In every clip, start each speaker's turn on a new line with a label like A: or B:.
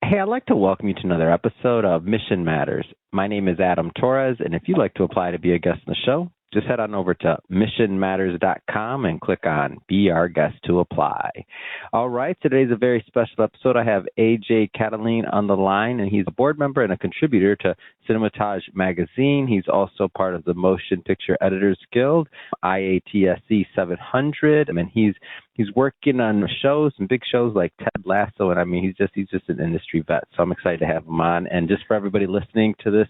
A: Hey, I'd like to welcome you to another episode of Mission Matters. My name is Adam Torres, and if you'd like to apply to be a guest on the show, just head on over to missionmatters.com and click on Be Our Guest to apply. All right, today's a very special episode. I have AJ Catoline on the line, and he's a board member and a contributor to Cinematage Magazine. He's also part of the Motion Picture Editors Guild, IATSE 700, and he's working on shows and big shows like Ted Lasso, and I mean, he's just an industry vet, so I'm excited to have him on. And just for everybody listening to this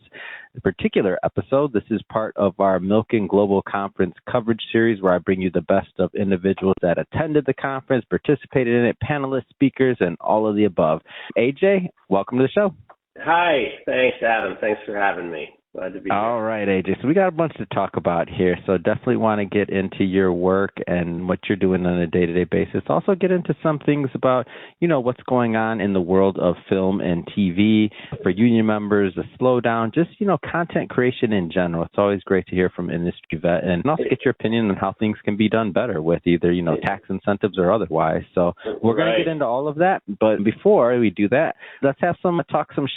A: particular episode, this is part of our Milken Global Conference coverage series where I bring you the best of individuals that attended the conference, participated in it, panelists, speakers, and all of the above. AJ, welcome to the show.
B: Hi. Thanks, Adam. Thanks for having me. Glad to be here. All
A: right, AJ. So we got a bunch to talk about here. So definitely want to get into your work and what you're doing on a day-to-day basis. Also get into some things about, what's going on in the world of film and TV for union members, the slowdown, just, content creation in general. It's always great to hear from industry vet and also get your opinion on how things can be done better with either, tax incentives or otherwise. So we're going to get into all of that. But before we do that, let's have some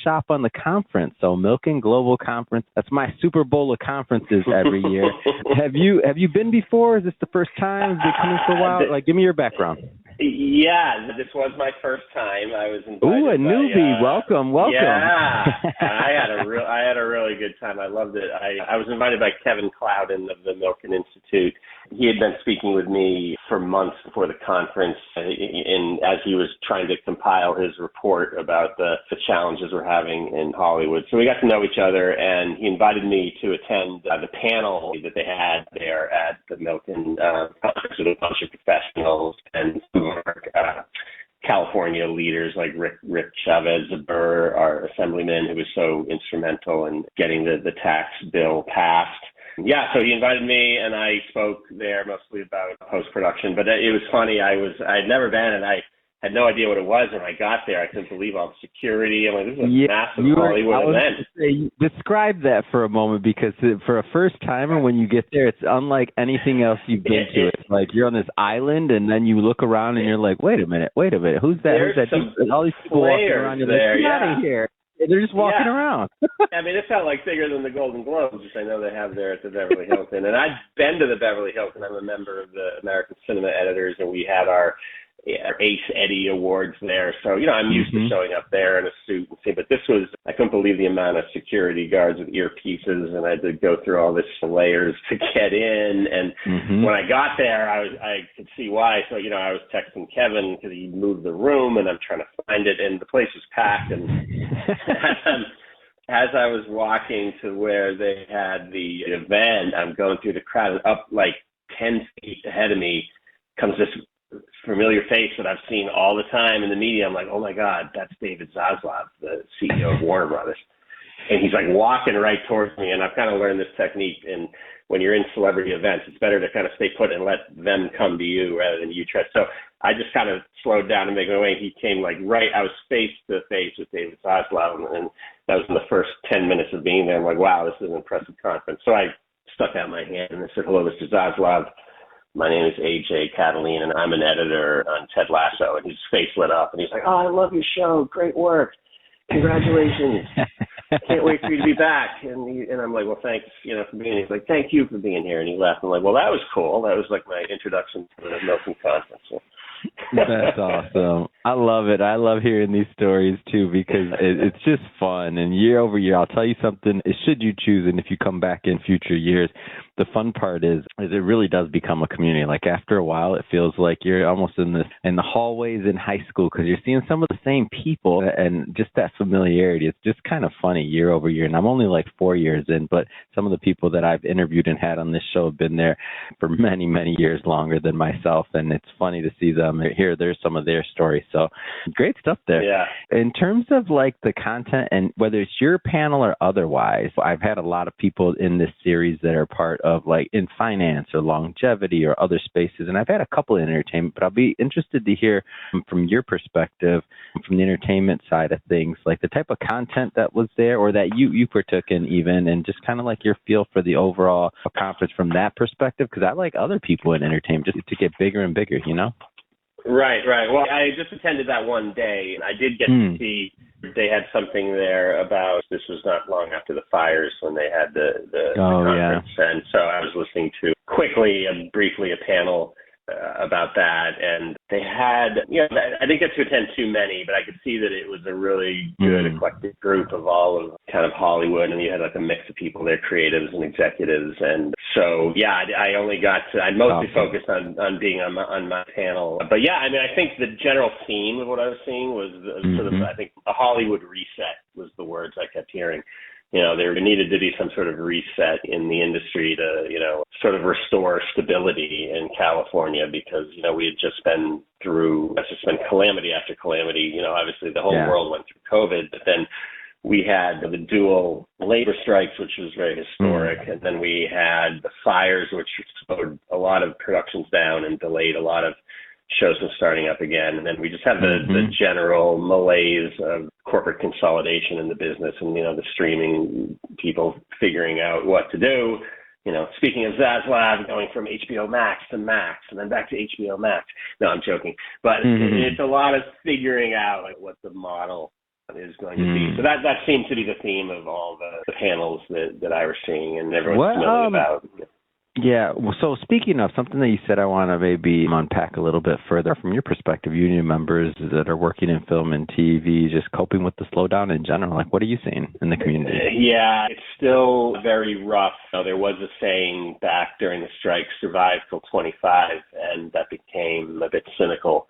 A: shop on the conference. So Milken Global Conference. That's my Super Bowl of conferences every year. Have you been before? Is this the first time? Have you been coming for a while? Give me your background.
B: Yeah, this was my first time. I was invited.
A: Ooh, a newbie. Welcome.
B: Yeah, I had a really good time. I loved it. I was invited by Kevin Clouden of the Milken Institute. He had been speaking with me for months before the conference, and as he was trying to compile his report about the challenges we're having in Hollywood. So we got to know each other, and he invited me to attend the panel that they had there at the Milken conference with a bunch of professionals and California leaders like Rick Chavez, our assemblyman who was so instrumental in getting the tax bill passed. Yeah, so he invited me, and I spoke there mostly about post-production. But it was funny. I'd never been, and I had no idea what it was. When I got there, I couldn't believe all the security. I'm like, this is a massive Hollywood event.
A: Describe that for a moment, because for a first-timer, when you get there, it's unlike anything else you've been to. It's like you're on this island, and then you look around, and you're like, wait a minute, who's that? All these people walking around, you're like, get out of here. They're just walking around.
B: I mean, it felt like bigger than the Golden Globes, which I know they have there at the Beverly Hilton. And I've been to the Beverly Hilton. I'm a member of the American Cinema Editors, and we had our Ace Eddie Awards there. So, I'm used to showing up there in a suit and see. But this was, I couldn't believe the amount of security guards with earpieces, and I had to go through all this layers to get in. And when I got there, I could see why. So, I was texting Kevin because he moved the room, and I'm trying to find it, and the place was packed. And as I was walking to where they had the event, I'm going through the crowd, and up like 10 feet ahead of me comes this familiar face that I've seen all the time in the media. I'm like, oh my God, that's David Zaslav, the CEO of Warner Brothers. And he's like walking right towards me. And I've kind of learned this technique. And when you're in celebrity events, it's better to kind of stay put and let them come to you rather than you try. So I just kind of slowed down and made my way. He came like I was face to face with David Zaslav. And that was in the first 10 minutes of being there. I'm like, wow, this is an impressive conference. So I stuck out my hand and I said, hello, Mr. Zaslav. My name is AJ Catoline, and I'm an editor on Ted Lasso. And his face lit up, and he's like, oh, I love your show. Great work. Congratulations. Can't wait for you to be back. And I'm like, well, thanks, for being here. He's like, thank you for being here. And he laughed. I'm like, well, that was cool. That was like my introduction to the Milken Conference. So.
A: That's awesome. I love it. I love hearing these stories too, because it's just fun. And year over year, I'll tell you something, should you choose, and if you come back in future years, the fun part is it really does become a community. Like after a while, it feels like you're almost in the hallways in high school, because you're seeing some of the same people and just that familiarity. It's just kind of funny year over year. And I'm only like 4 years in, but some of the people that I've interviewed and had on this show have been there for many, many years longer than myself. And it's funny to see them here. There's some of their stories. So great stuff there.
B: Yeah.
A: In terms of like the content, and whether it's your panel or otherwise, I've had a lot of people in this series that are part of like in finance or longevity or other spaces. And I've had a couple in entertainment, but I'll be interested to hear from your perspective, from the entertainment side of things, like the type of content that was there or that you partook in even, and just kind of like your feel for the overall conference from that perspective. Because I like other people in entertainment just to get bigger and bigger,
B: Right. Well, I just attended that one day, and I did get to see they had something there about, this was not long after the fires when they had the conference.
A: Yeah.
B: And so I was listening to quickly and briefly a panel about that, and they had, I didn't get to attend too many, but I could see that it was a really good eclectic group of all of kind of Hollywood, and you had like a mix of people there, creatives and executives, and so I only got to, I mostly focused on being on my panel, but I mean, I think the general theme of what I was seeing was sort of, I think a Hollywood reset was the words I kept hearing. There needed to be some sort of reset in the industry to, sort of restore stability in California because, we had just been through, calamity after calamity. Obviously the whole world went through COVID, but then we had the dual labor strikes, which was very historic. And then we had the fires, which slowed a lot of productions down and delayed a lot of shows from starting up again. And then we just have the general malaise of corporate consolidation in the business and, the streaming people figuring out what to do. Speaking of Zaslav, going from HBO Max to Max and then back to HBO Max. No, I'm joking. But it's a lot of figuring out like what the model is going to be. So that seemed to be the theme of all the panels that I was seeing and everyone's familiar about.
A: Yeah. So speaking of something that you said, I want to maybe unpack a little bit further from your perspective, union members that are working in film and TV, just coping with the slowdown in general. Like, what are you seeing in the community?
B: Yeah, it's still very rough. There was a saying back during the strike, survive till 25, and that became a bit cynical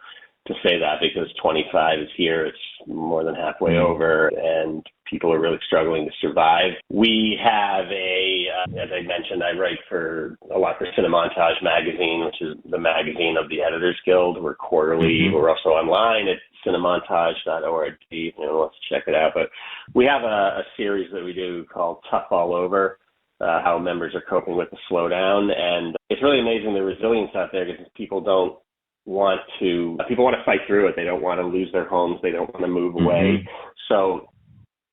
B: to say that because 25 is here. It's more than halfway over, and people are really struggling to survive. We have as I mentioned, I write a lot for Cinemontage magazine, which is the magazine of the Editors Guild. We're quarterly. We're also online at cinemontage.org. Let's check it out. But we have a series that we do called Tough All Over, how members are coping with the slowdown. And it's really amazing the resilience out there because people want to fight through it. They don't want to lose their homes. They don't want to move away. So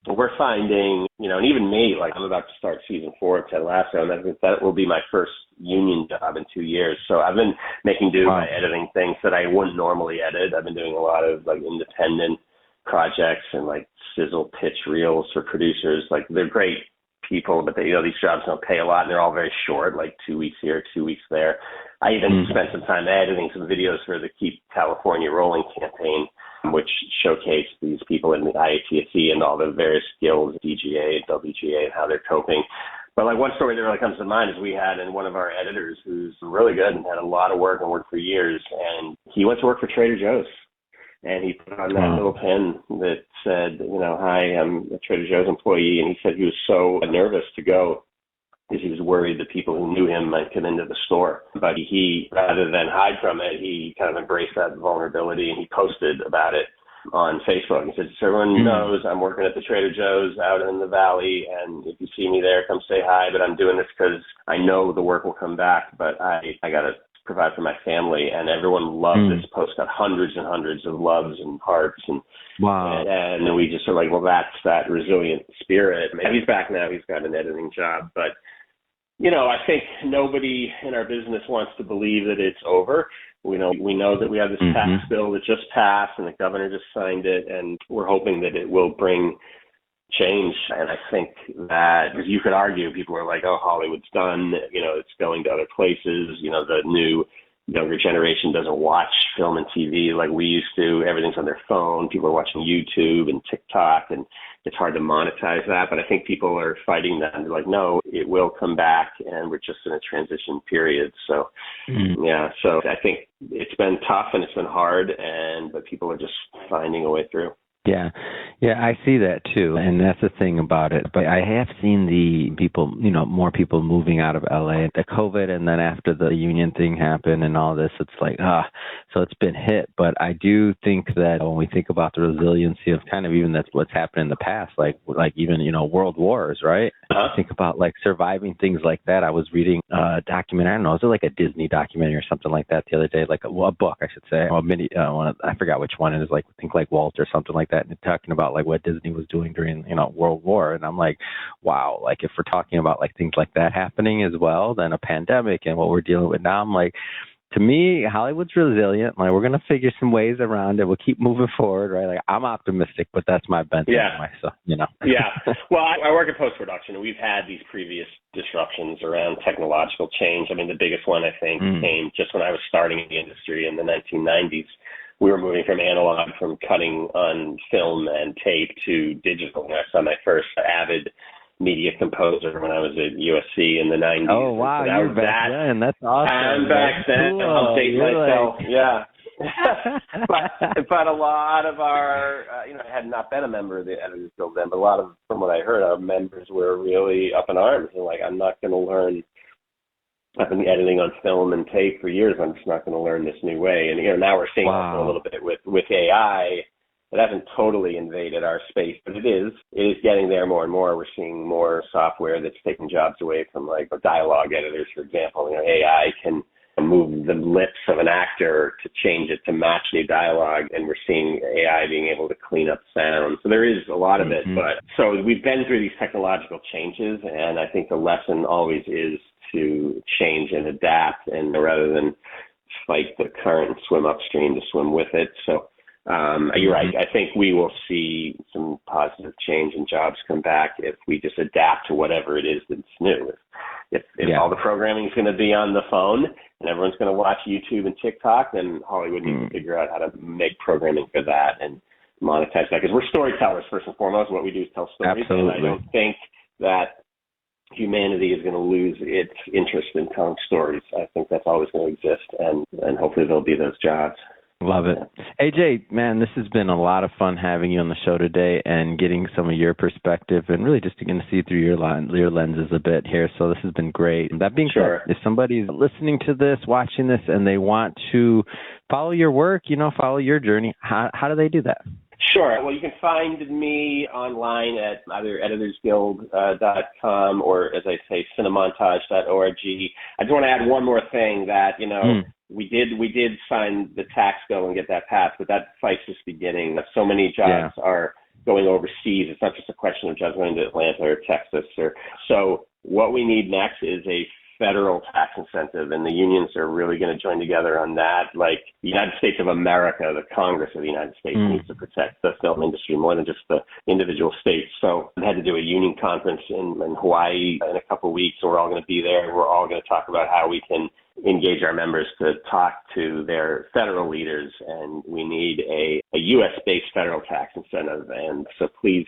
B: we're finding, and even me, like I'm about to start season 4 of Ted Lasso, and that will be my first union job in 2 years. So I've been making do by editing things that I wouldn't normally edit. I've been doing a lot of like independent projects and like sizzle pitch reels for producers. Like they're great people, but these jobs don't pay a lot, and they're all very short, like 2 weeks here, 2 weeks there. I even spent some time editing some videos for the Keep California Rolling campaign, which showcased these people in the IATSE and all the various guilds, DGA, WGA, and how they're coping. But like one story that really comes to mind is we had one of our editors who's really good and had a lot of work and worked for years, and he went to work for Trader Joe's. And he put on that little pen that said, hi, I'm a Trader Joe's employee. And he said he was so nervous to go because he was worried that people who knew him might come into the store. But he, rather than hide from it, he kind of embraced that vulnerability, and he posted about it on Facebook. He said, so everyone knows I'm working at the Trader Joe's out in the valley, and if you see me there, come say hi. But I'm doing this because I know the work will come back, but I got to provide for my family. And everyone loved this post, got hundreds and hundreds of loves and hearts. And and we just are like, well, that's that resilient spirit. He's back now. He's got an editing job. But, I think nobody in our business wants to believe that it's over. We know that we have this tax bill that just passed and the governor just signed it, and we're hoping that it will bring change. And I think that, because you could argue, people are like, oh, Hollywood's done, it's going to other places, the new younger generation doesn't watch film and TV like we used to. Everything's on their phone. People are watching YouTube and TikTok, and it's hard to monetize that. But I think people are fighting that. And they're like, no, it will come back, and we're just in a transition period. So, so I think it's been tough and it's been hard, but people are just finding a way through.
A: Yeah, I see that too, and that's the thing about it. But I have seen the people, more people moving out of LA, the COVID, and then after the union thing happened and all this, it's like, so it's been hit. But I do think that when we think about the resiliency of kind of even that's what's happened in the past, like even, world wars, right? Think about like surviving things like that. I was reading a documentary, I don't know, was it like a Disney documentary or something like that the other day, like a book, I should say, or I forgot which one. It was like, I think like Walt or something like that, and talking about like what Disney was doing during World War. And I'm like, wow, like if we're talking about like things like that happening as well, then a pandemic and what we're dealing with now, I'm like, To me, Hollywood's resilient. Like, we're going to figure some ways around it. We'll keep moving forward, right? Like, I'm optimistic, but that's my bent anyway, so,
B: Yeah. Well, I work in post-production, and we've had these previous disruptions around technological change. I mean, the biggest one, I think, came just when I was starting in the industry in the 1990s. We were moving from analog, from cutting on film and tape, to digital. And I saw my first Avid media composer when I was at USC in the 90s.
A: Oh, wow.
B: So
A: you're back then. That's awesome.
B: I'm back then.
A: Cool.
B: I'll date myself.
A: Like...
B: Yeah. but a lot of our, I had not been a member of the Editors Guild then, but a lot of, from what I heard, our members were really up in arms. And like, I'm not going to learn. I've been editing on film and tape for years. I'm just not going to learn this new way. And, now we're seeing also a little bit with AI. It hasn't totally invaded our space, but it is getting there more and more. We're seeing more software that's taking jobs away from, like, dialogue editors, for example. AI can move the lips of an actor to change it to match new dialogue, and we're seeing AI being able to clean up sound. So there is a lot of it. But so we've been through these technological changes, and I think the lesson always is to change and adapt, and rather than fight the current and swim upstream, to swim with it. So you're right. I think we will see some positive change and jobs come back if we just adapt to whatever it is that's new. If all the programming is going to be on the phone and everyone's going to watch YouTube and TikTok, then Hollywood needs to figure out how to make programming for that and monetize that. Because we're storytellers, first and foremost. What we do is tell stories.
A: Absolutely.
B: And I don't think that humanity is going to lose its interest in telling stories. I think that's always going to exist, and hopefully there'll be those jobs.
A: Love it. AJ, man, this has been a lot of fun having you on the show today and getting some of your perspective and really just getting to see through your lenses a bit here. So this has been great. That being said, if somebody's listening to this, watching this, and they want to follow your work, follow your journey, how do they do that?
B: Sure. Well, you can find me online at either editorsguild.com or, as I say, cinemontage.org. I just want to add one more thing that, we did sign the tax bill and get that passed, but that fight's just beginning. So many jobs are going overseas. It's not just a question of jobs going to Atlanta or Texas. So what we need next is a federal tax incentive, and the unions are really going to join together on that. Like the United States of America, the Congress of the United States needs to protect the film industry more than just the individual states. So I had to do a union conference in Hawaii in a couple of weeks, and we're all going to be there. We're all going to talk about how we can engage our members to talk to their federal leaders, and we need a U.S.-based federal tax incentive. And so please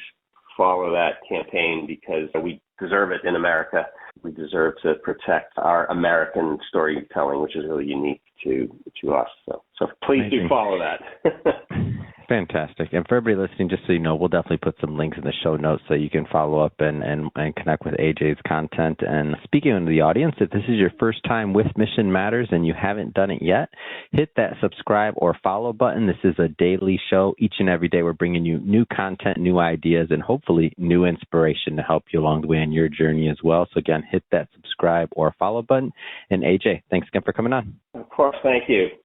B: follow that campaign, because we deserve it in America. We deserve to protect our American storytelling, which is really unique to us. So please do follow that.
A: Fantastic. And for everybody listening, just so you know, we'll definitely put some links in the show notes so you can follow up and connect with AJ's content. And speaking to the audience, if this is your first time with Mission Matters and you haven't done it yet, hit that subscribe or follow button. This is a daily show. Each and every day we're bringing you new content, new ideas, and hopefully new inspiration to help you along the way in your journey as well. So again, hit that subscribe or follow button. And AJ, thanks again for coming on.
B: Of course. Thank you.